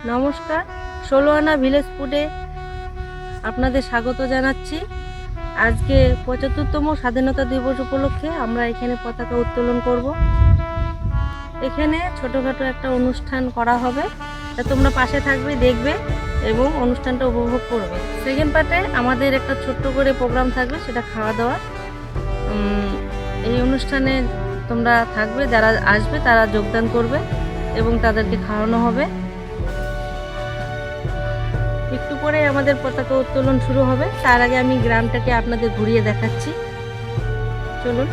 নমস্কার, ষোলোআনা ভিলেজ ফুডে আপনাদের স্বাগত জানাচ্ছি। আজকে ৭৫তম স্বাধীনতা দিবস উপলক্ষে আমরা এখানে পতাকা উত্তোলন করব। এখানে ছোটোখাটো একটা অনুষ্ঠান করা হবে, তা তোমরা পাশে থাকবে, দেখবে এবং অনুষ্ঠানটা উপভোগ করবে। সেকেন্ড পার্টে আমাদের একটা ছোট্ট করে প্রোগ্রাম থাকবে, সেটা খাওয়া দাওয়া। এই অনুষ্ঠানে তোমরা থাকবে, যারা আসবে তারা যোগদান করবে এবং তাদেরকে খাওয়ানো হবে। একটু পরে আমাদের পতাকা উত্তোলন শুরু হবে। তার আগে আমি গ্রামটাকে আপনাদের ঘুরিয়ে দেখাচ্ছি, চলুন।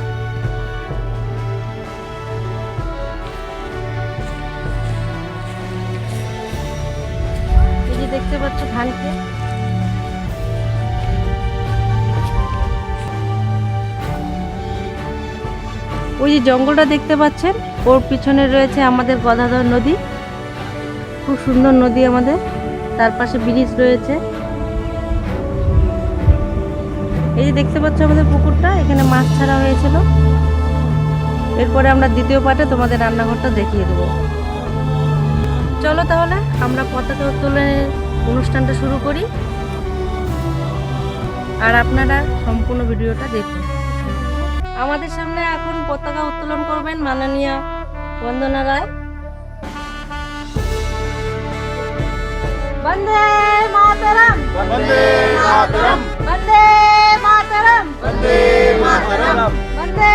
এই যে দেখতে পাচ্ছ ধান ক্ষেত, ওই যে জঙ্গলটা দেখতে পাচ্ছেন, ওর পিছনে রয়েছে আমাদের গদাধর নদী, খুব সুন্দর নদী আমাদের। তার পাশে ব্রিজ রয়েছে। এই যে দেখতে পাচ্ছ আমাদের পুকুরটা, এখানে মাছ ছাড়া হয়েছিল। এরপরে আমরা দ্বিতীয় পার্টে তোমাদের রান্নাঘরটা দেখিয়ে দেবো। চলো তাহলে আমরা পতাকা উত্তোলনের অনুষ্ঠানটা শুরু করি, আর আপনারা সম্পূর্ণ ভিডিওটা দেখুন। আমাদের সামনে এখন পতাকা উত্তোলন করবেন মাননীয় বন্দনা রায়। বন্দে মাতরম, বন্দে মাতরম, বন্দে মাতরম, বন্দে মাতরম, বন্দে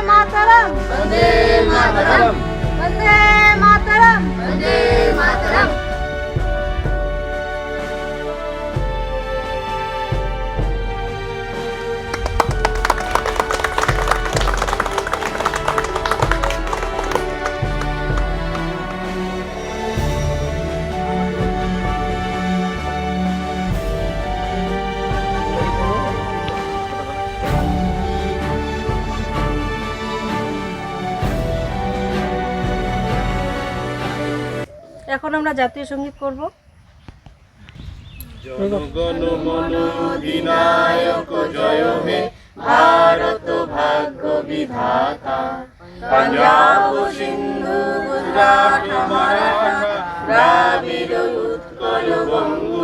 মাতরম, বন্দে মাতরম, বন্দে মাতরম, বন্দে মাতরম। এখন আমরা জাতীয় সঙ্গীত করব। জনগণ মন অধিনায়ক জয় হে, ভারত ভাগ্য বিধাতা। পাঞ্জাব সিন্ধু গুজরাট মারাঠা, দ্রাবিড় উৎকল বঙ্গ,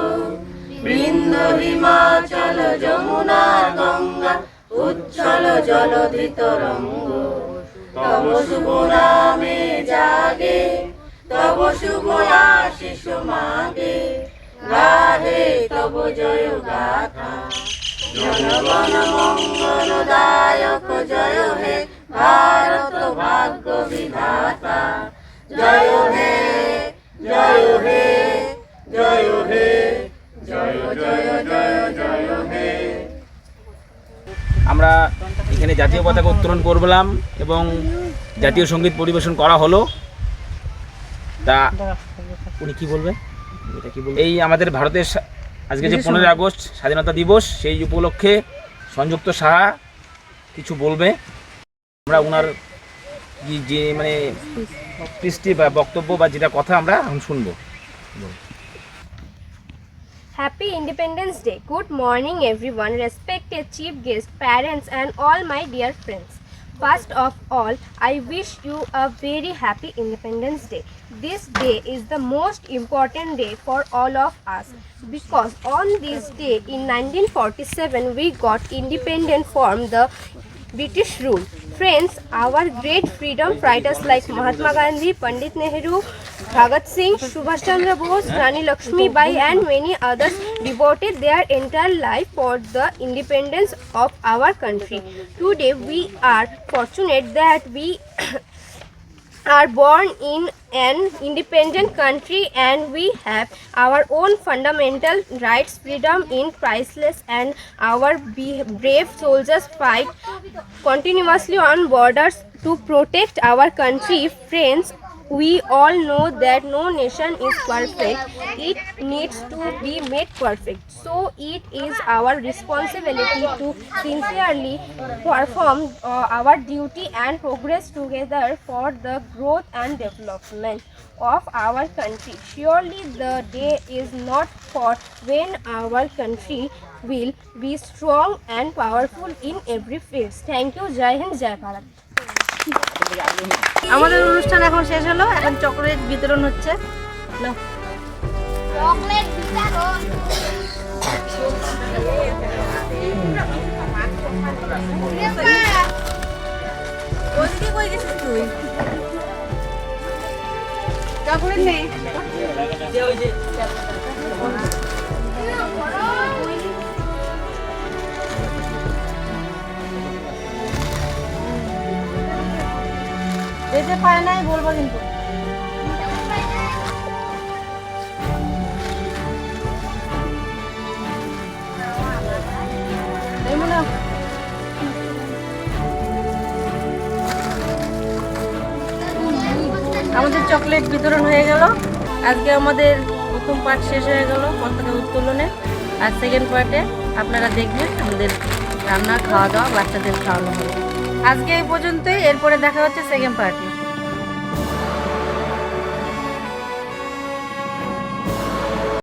বৃন্দ হিমাচল যমুনা গঙ্গা, উচ্ছল জলধি তরঙ্গ। তব শুভ নামে জাগে, তব শুভ আশিস মাগে, গাহে তব জয় গাথা। জনগণ মঙ্গলদায়ক জয় হে, ভারত ভাগ্য বিধাতা। জয় হে, জয় হে, জয় হে, জয় জয় জয় জয় হে। আমরা এখানে জাতীয় পতাকা উত্তোলন করলাম এবং জাতীয় সঙ্গীত পরিবেশন করা হলো। তা উনি কি বলবেন? এই আমাদের ভারতের আজকে যে 15 আগস্ট স্বাধীনতা দিবস, সেই উপলক্ষে সংযুক্ত সাহা কিছু বলবে। আমরা ওনার যে মানে কৃষ্টি বা বক্তব্য বা যেটা কথা আমরা এখন শুনবো। Happy Independence Day. Good morning everyone, respected chief guest, parents and all my dear friends. First of all, I wish you a very happy Independence Day. This day is the most important day for all of us because on this day in 1947 we got independent from the British rule. Friends, our great freedom fighters like Mahatma Gandhi, Pandit Nehru, Bhagat Singh, Subhash Chandra Bose, Rani Lakshmi Bai and many others devoted their entire life for the independence of our country. Today we are fortunate that we are born in an independent country and we have our own fundamental rights. Freedom is priceless and our brave soldiers fight continuously on borders to protect our country. Friends, we all know that no nation is perfect. It needs to be made perfect. So it is our responsibility to sincerely perform our duty and progress together for the growth and development of our country. Surely the day is not far when our country will be strong and powerful in every field. Thank you. JayHind, Jai Bharat. আমাদের অনুষ্ঠান এখন শেষ হলো, এখন chocolate বিতরণ হচ্ছে। নাও। যেতে পারে নাই বলবো কিন্তু। আমাদের চকলেট বিতরণ হয়ে গেল। আজকে আমাদের প্রথম পার্ট শেষ হয়ে গেল পতাকা উত্তোলনে। আর সেকেন্ড পার্টে আপনারা দেখবেন আমাদের রান্না খাওয়া দাওয়া বাচ্চাদের খাওয়ানো হবে। আজকে এই পর্যন্তই, এরপরে দেখা হচ্ছে সেকেন্ড পার্টে।